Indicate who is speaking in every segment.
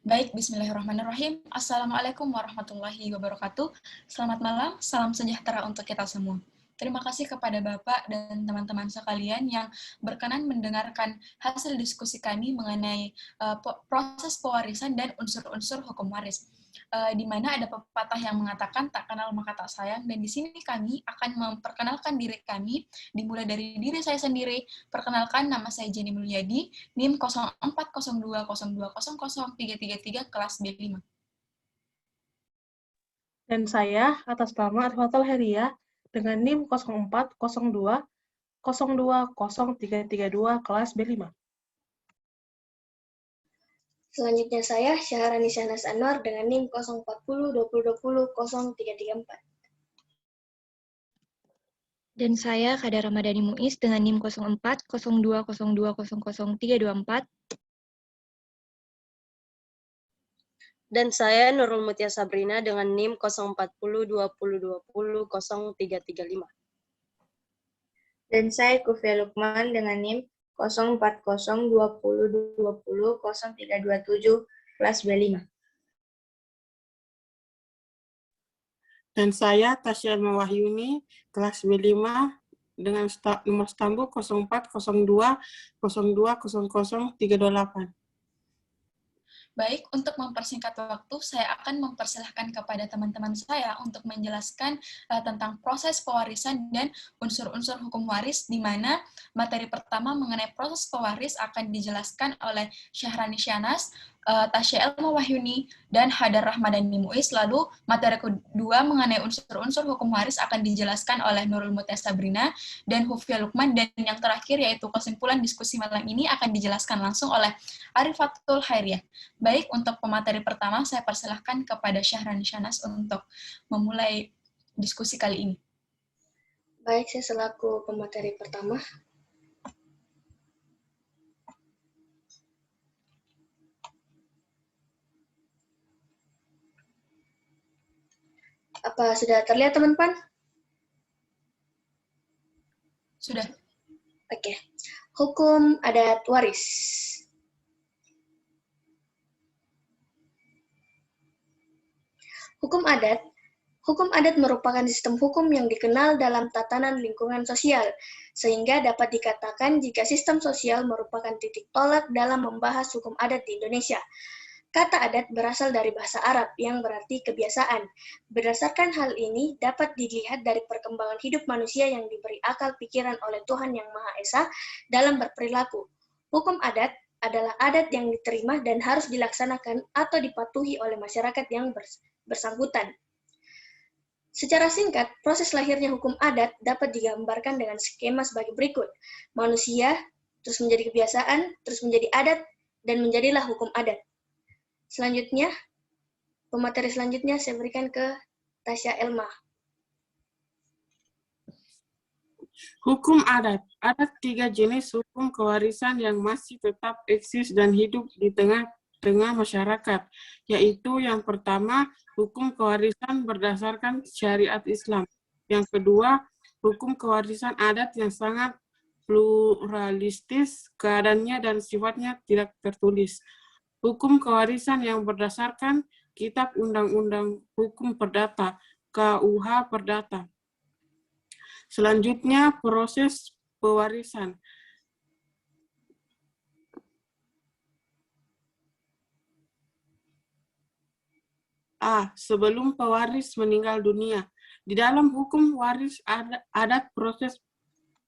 Speaker 1: Baik, bismillahirrahmanirrahim. Assalamualaikum warahmatullahi wabarakatuh. Selamat malam, salam sejahtera untuk kita semua. Terima kasih kepada Bapak dan teman-teman sekalian yang berkenan mendengarkan hasil diskusi kami mengenai proses pewarisan dan unsur-unsur hukum waris. Di mana ada pepatah yang mengatakan tak kenal maka tak sayang, dan di sini kami akan memperkenalkan diri kami, dimulai dari diri saya sendiri. Perkenalkan, nama saya Jenny Mulyadi, NIM 040202003333 kelas B5.
Speaker 2: Dan saya atas nama Arfatul Heria dengan NIM 0402020332 kelas B5.
Speaker 3: Selanjutnya saya, Syahrani Syahnas Anwar dengan NIM 04020200334.
Speaker 4: Dan saya, Kadar Ramadhani Muiz dengan NIM 040202000324.
Speaker 5: Dan saya, Nurul Mutia Sabrina dengan NIM 040202000335.
Speaker 6: Dan saya, Kufia Lukman dengan NIM 040202000327 kelas B5.
Speaker 7: Dan saya, Tasya Elma Wahyuni, kelas B5 dengan nomor stambul 040202000328.
Speaker 1: Baik, untuk mempersingkat waktu, saya akan mempersilahkan kepada teman-teman saya untuk menjelaskan tentang proses pewarisan dan unsur-unsur hukum waris, di mana materi pertama mengenai proses pewaris akan dijelaskan oleh Syahrani Syahnas, Tasya Elma Wahyuni, dan Hadar Ramadhani Muiz. Lalu materi kedua mengenai unsur-unsur hukum waris akan dijelaskan oleh Nurul Mutia Sabrina dan Kufia Lukman, dan yang terakhir yaitu kesimpulan diskusi malam ini akan dijelaskan langsung oleh Arifatul Hairiyah. Baik, untuk pemateri pertama saya persilahkan kepada Syahrani Syahnas untuk memulai diskusi kali ini.
Speaker 3: Baik, saya selaku pemateri pertama. Apa sudah terlihat, teman-teman?
Speaker 1: Sudah.
Speaker 3: Oke. Hukum adat waris. Hukum adat merupakan sistem hukum yang dikenal dalam tatanan lingkungan sosial, sehingga dapat dikatakan jika sistem sosial merupakan titik tolak dalam membahas hukum adat di Indonesia. Kata adat berasal dari bahasa Arab yang berarti kebiasaan. Berdasarkan hal ini, dapat dilihat dari perkembangan hidup manusia yang diberi akal pikiran oleh Tuhan Yang Maha Esa dalam berperilaku. Hukum adat adalah adat yang diterima dan harus dilaksanakan atau dipatuhi oleh masyarakat yang bersangkutan. Secara singkat, proses lahirnya hukum adat dapat digambarkan dengan skema sebagai berikut. Manusia, terus menjadi kebiasaan, terus menjadi adat, dan menjadilah hukum adat. Selanjutnya, pemateri selanjutnya saya berikan ke Tasya Elma.
Speaker 7: Hukum adat. Ada 3 jenis hukum kewarisan yang masih tetap eksis dan hidup di tengah masyarakat, yaitu yang pertama, hukum kewarisan berdasarkan syariat Islam. Yang kedua, hukum kewarisan adat yang sangat pluralistis keadaannya dan sifatnya tidak tertulis. Hukum kewarisan yang berdasarkan Kitab Undang-Undang Hukum Perdata, KUH Perdata. Selanjutnya, proses pewarisan. Sebelum pewaris meninggal dunia. Di dalam hukum waris adat proses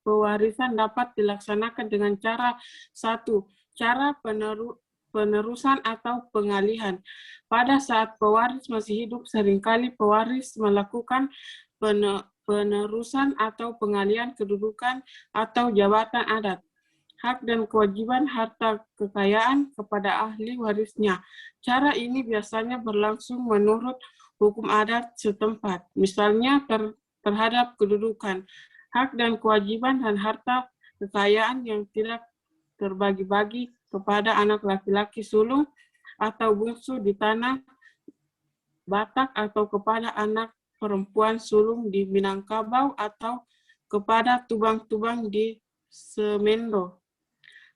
Speaker 7: pewarisan dapat dilaksanakan dengan cara satu, cara penerusan atau pengalihan. Pada saat pewaris masih hidup, seringkali pewaris melakukan penerusan atau pengalihan kedudukan atau jabatan adat, hak dan kewajiban harta kekayaan kepada ahli warisnya. Cara ini biasanya berlangsung menurut hukum adat setempat, misalnya terhadap kedudukan, hak dan kewajiban dan harta kekayaan yang tidak terbagi-bagi kepada anak laki-laki sulung atau bungsu di tanah Batak atau kepada anak perempuan sulung di Minangkabau atau kepada tubang-tubang di Semendo.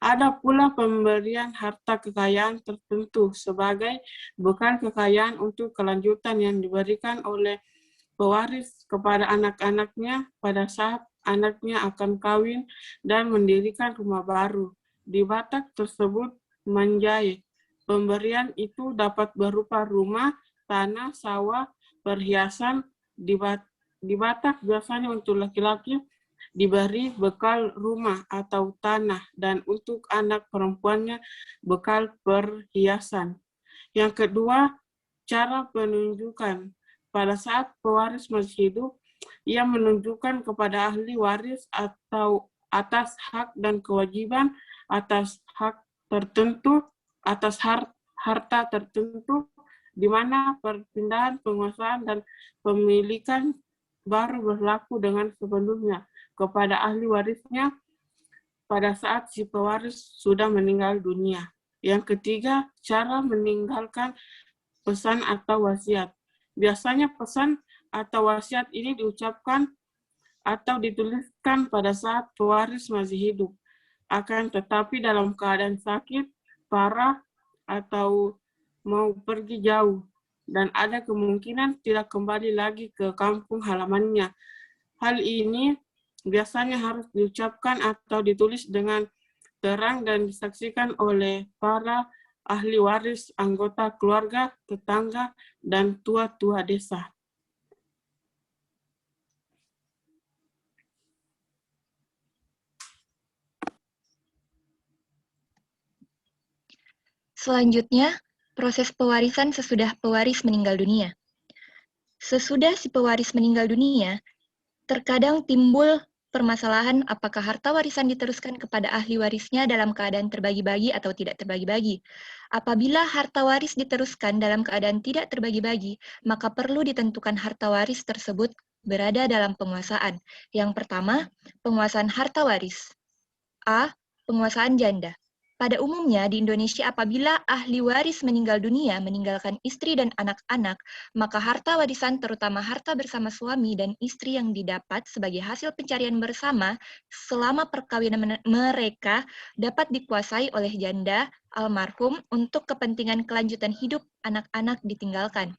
Speaker 7: Ada pula pemberian harta kekayaan tertentu sebagai bekal kekayaan untuk kelanjutan yang diberikan oleh pewaris kepada anak-anaknya pada saat anaknya akan kawin dan mendirikan rumah baru. Di Batak tersebut manjai. Pemberian itu dapat berupa rumah, tanah, sawah, perhiasan. Di Batak biasanya untuk laki-laki diberi bekal rumah atau tanah dan untuk anak perempuannya bekal perhiasan. Yang kedua, cara penunjukan. Pada saat pewaris masih hidup, ia menunjukkan kepada ahli waris atau atas hak dan kewajiban atas hak tertentu, atas harta tertentu, di mana perpindahan penguasaan dan pemilikan baru berlaku dengan sepenuhnya kepada ahli warisnya pada saat si pewaris sudah meninggal dunia. Yang ketiga, cara meninggalkan pesan atau wasiat. Biasanya pesan atau wasiat ini diucapkan atau dituliskan pada saat pewaris masih hidup. Akan tetapi dalam keadaan sakit, parah, atau mau pergi jauh, dan ada kemungkinan tidak kembali lagi ke kampung halamannya. Hal ini biasanya harus diucapkan atau ditulis dengan terang dan disaksikan oleh para ahli waris, anggota keluarga, tetangga, dan tua-tua desa.
Speaker 4: Selanjutnya, proses pewarisan sesudah pewaris meninggal dunia. Sesudah si pewaris meninggal dunia, terkadang timbul permasalahan apakah harta warisan diteruskan kepada ahli warisnya dalam keadaan terbagi-bagi atau tidak terbagi-bagi. Apabila harta waris diteruskan dalam keadaan tidak terbagi-bagi, maka perlu ditentukan harta waris tersebut berada dalam penguasaan. Yang pertama, penguasaan harta waris. A. Penguasaan janda. Pada umumnya di Indonesia apabila ahli waris meninggal dunia meninggalkan istri dan anak-anak, maka harta warisan terutama harta bersama suami dan istri yang didapat sebagai hasil pencarian bersama selama perkawinan mereka dapat dikuasai oleh janda almarhum untuk kepentingan kelanjutan hidup anak-anak ditinggalkan.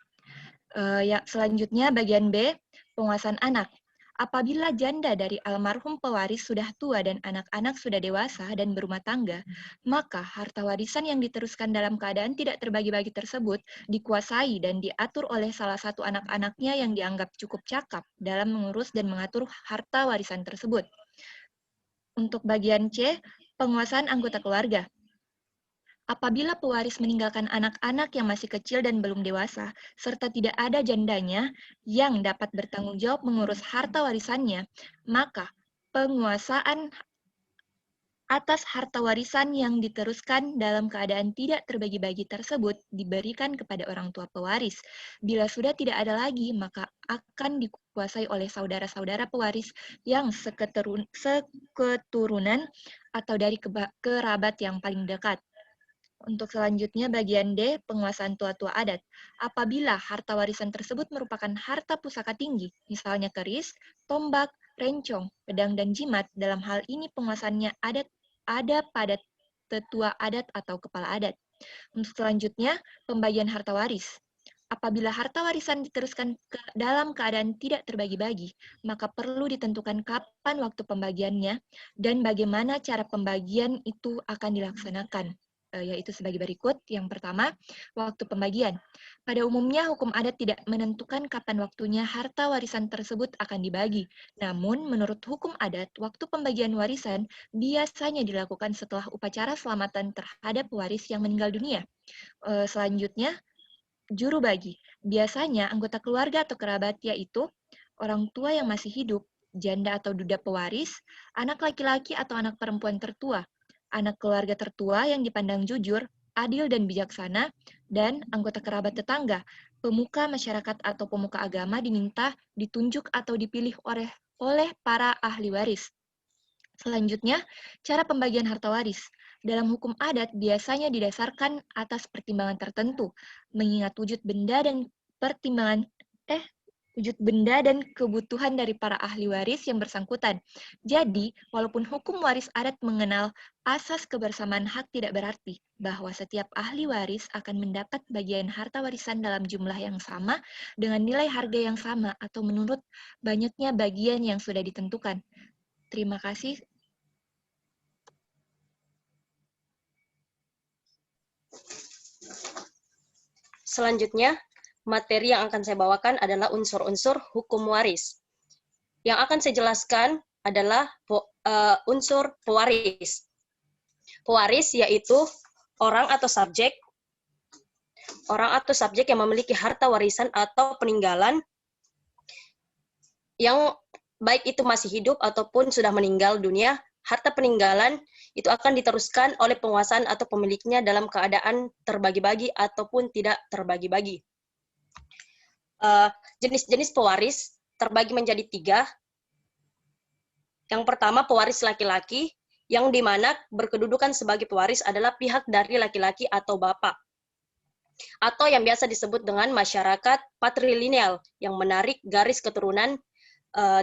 Speaker 4: Selanjutnya bagian B, penguasaan anak. Apabila janda dari almarhum pewaris sudah tua dan anak-anak sudah dewasa dan berumah tangga, maka harta warisan yang diteruskan dalam keadaan tidak terbagi-bagi tersebut dikuasai dan diatur oleh salah satu anak-anaknya yang dianggap cukup cakap dalam mengurus dan mengatur harta warisan tersebut. Untuk bagian C, penguasaan anggota keluarga. Apabila pewaris meninggalkan anak-anak yang masih kecil dan belum dewasa, serta tidak ada jandanya yang dapat bertanggung jawab mengurus harta warisannya, maka penguasaan atas harta warisan yang diteruskan dalam keadaan tidak terbagi-bagi tersebut diberikan kepada orang tua pewaris. Bila sudah tidak ada lagi, maka akan dikuasai oleh saudara-saudara pewaris yang seketurunan atau dari kerabat yang paling dekat. Untuk selanjutnya bagian D, penguasaan tua-tua adat. Apabila harta warisan tersebut merupakan harta pusaka tinggi, misalnya keris, tombak, rencong, pedang, dan jimat, dalam hal ini penguasaannya ada pada tetua adat atau kepala adat. Untuk selanjutnya, pembagian harta waris. Apabila harta warisan diteruskan dalam keadaan tidak terbagi-bagi, maka perlu ditentukan kapan waktu pembagiannya dan bagaimana cara pembagian itu akan dilaksanakan. Yaitu sebagai berikut. Yang pertama, waktu pembagian. Pada umumnya, hukum adat tidak menentukan kapan waktunya harta warisan tersebut akan dibagi. Namun, menurut hukum adat, waktu pembagian warisan biasanya dilakukan setelah upacara selamatan terhadap pewaris yang meninggal dunia. Selanjutnya, juru bagi. Biasanya, anggota keluarga atau kerabat, yaitu orang tua yang masih hidup, janda atau duda pewaris, anak laki-laki atau anak perempuan tertua, anak keluarga tertua yang dipandang jujur, adil dan bijaksana, dan anggota kerabat tetangga, pemuka masyarakat atau pemuka agama diminta ditunjuk atau dipilih oleh para ahli waris. Selanjutnya, cara pembagian harta waris. Dalam hukum adat biasanya didasarkan atas pertimbangan tertentu, mengingat wujud benda dan wujud benda dan kebutuhan dari para ahli waris yang bersangkutan. Jadi, walaupun hukum waris adat mengenal asas kebersamaan hak, tidak berarti bahwa setiap ahli waris akan mendapat bagian harta warisan dalam jumlah yang sama dengan nilai harga yang sama atau menurut banyaknya bagian yang sudah ditentukan. Terima kasih.
Speaker 5: Selanjutnya, materi yang akan saya bawakan adalah unsur-unsur hukum waris. Yang akan saya jelaskan adalah unsur pewaris. Pewaris yaitu orang atau subjek yang memiliki harta warisan atau peninggalan yang baik itu masih hidup ataupun sudah meninggal dunia. Harta peninggalan itu akan diteruskan oleh penguasaan atau pemiliknya dalam keadaan terbagi-bagi ataupun tidak terbagi-bagi. Jenis-jenis pewaris terbagi menjadi 3. Yang pertama, pewaris laki-laki, yang dimana berkedudukan sebagai pewaris adalah pihak dari laki-laki atau bapak. Atau yang biasa disebut dengan masyarakat patrilineal, yang menarik garis keturunan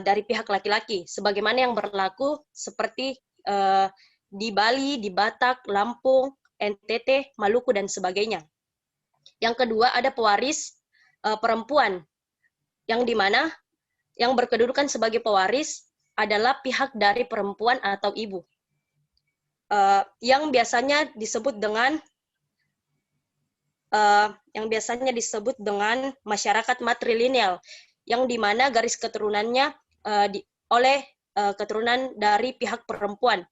Speaker 5: dari pihak laki-laki, sebagaimana yang berlaku seperti di Bali, di Batak, Lampung, NTT, Maluku, dan sebagainya. Yang kedua, ada pewaris perempuan, yang dimana yang berkedudukan sebagai pewaris adalah pihak dari perempuan atau ibu, yang biasanya disebut dengan masyarakat matrilineal, yang dimana garis keturunannya oleh keturunan dari pihak perempuan.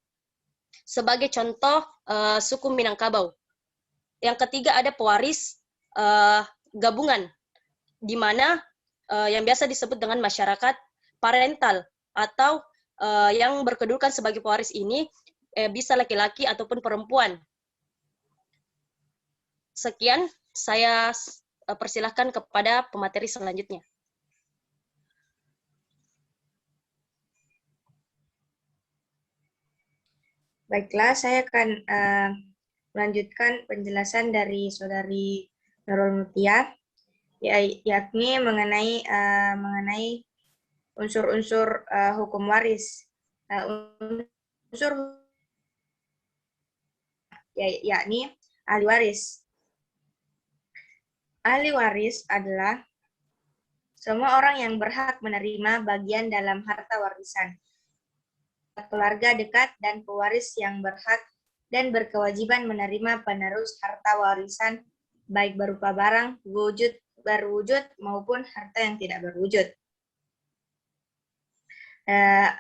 Speaker 5: Sebagai contoh, suku Minangkabau. Yang ketiga, ada pewaris gabungan, di mana yang biasa disebut dengan masyarakat parental, atau yang berkedudukan sebagai pewaris ini bisa laki-laki ataupun perempuan. Sekian, saya persilahkan kepada pemateri selanjutnya.
Speaker 6: Baiklah, saya akan melanjutkan penjelasan dari Saudari Nurul Mutia, yakni mengenai unsur-unsur hukum waris. Unsur yakni ahli waris. Ahli waris adalah semua orang yang berhak menerima bagian dalam harta warisan, keluarga dekat dan pewaris yang berhak dan berkewajiban menerima penerus harta warisan, baik berupa barang berwujud maupun harta yang tidak berwujud.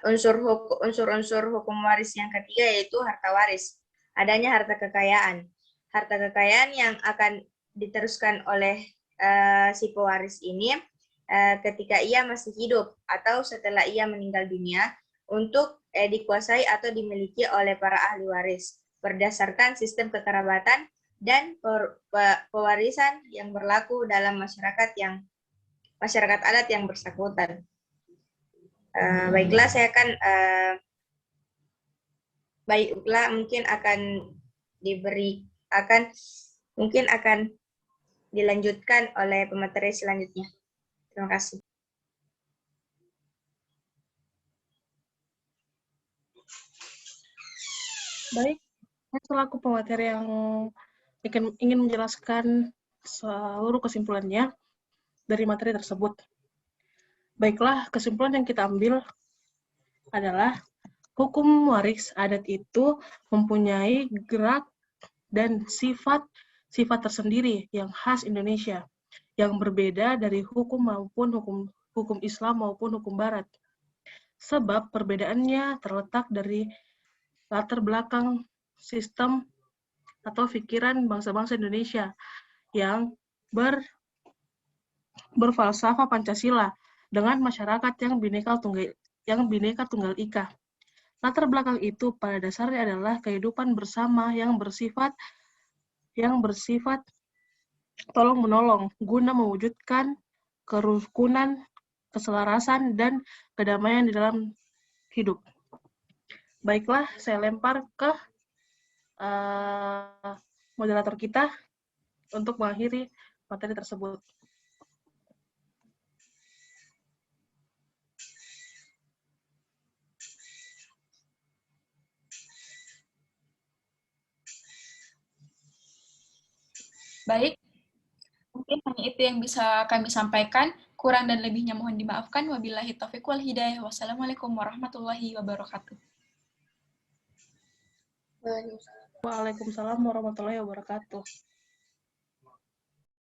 Speaker 6: Unsur-unsur hukum waris yang ketiga yaitu harta waris. Adanya harta kekayaan. Harta kekayaan yang akan diteruskan oleh si pewaris ini ketika ia masih hidup atau setelah ia meninggal dunia untuk dikuasai atau dimiliki oleh para ahli waris berdasarkan sistem kekerabatan dan pewarisan yang berlaku dalam masyarakat adat yang bersangkutan. Baiklah, saya mungkin akan dilanjutkan oleh pemateri selanjutnya. Terima kasih.
Speaker 2: Baik, saya selaku pemateri yang ingin menjelaskan seluruh kesimpulannya dari materi tersebut. Baiklah, kesimpulan yang kita ambil adalah hukum waris adat itu mempunyai gerak dan sifat tersendiri yang khas Indonesia, yang berbeda dari hukum Islam maupun hukum Barat. Sebab perbedaannya terletak dari latar belakang sistem atau pikiran bangsa-bangsa Indonesia yang berfalsafah Pancasila dengan masyarakat yang bineka tunggal ika. Latar belakang itu pada dasarnya adalah kehidupan bersama yang bersifat tolong-menolong guna mewujudkan kerukunan, keselarasan, dan kedamaian di dalam hidup. Baiklah, saya lempar ke moderator kita untuk mengakhiri materi tersebut.
Speaker 1: Baik, mungkin hanya itu yang bisa kami sampaikan. Kurang dan lebihnya mohon dimaafkan. Wabillahi taufiq wal hidayah. Wassalamualaikum warahmatullahi wabarakatuh.
Speaker 3: Waalaikumsalam.
Speaker 2: Waalaikumsalam warahmatullahi wabarakatuh.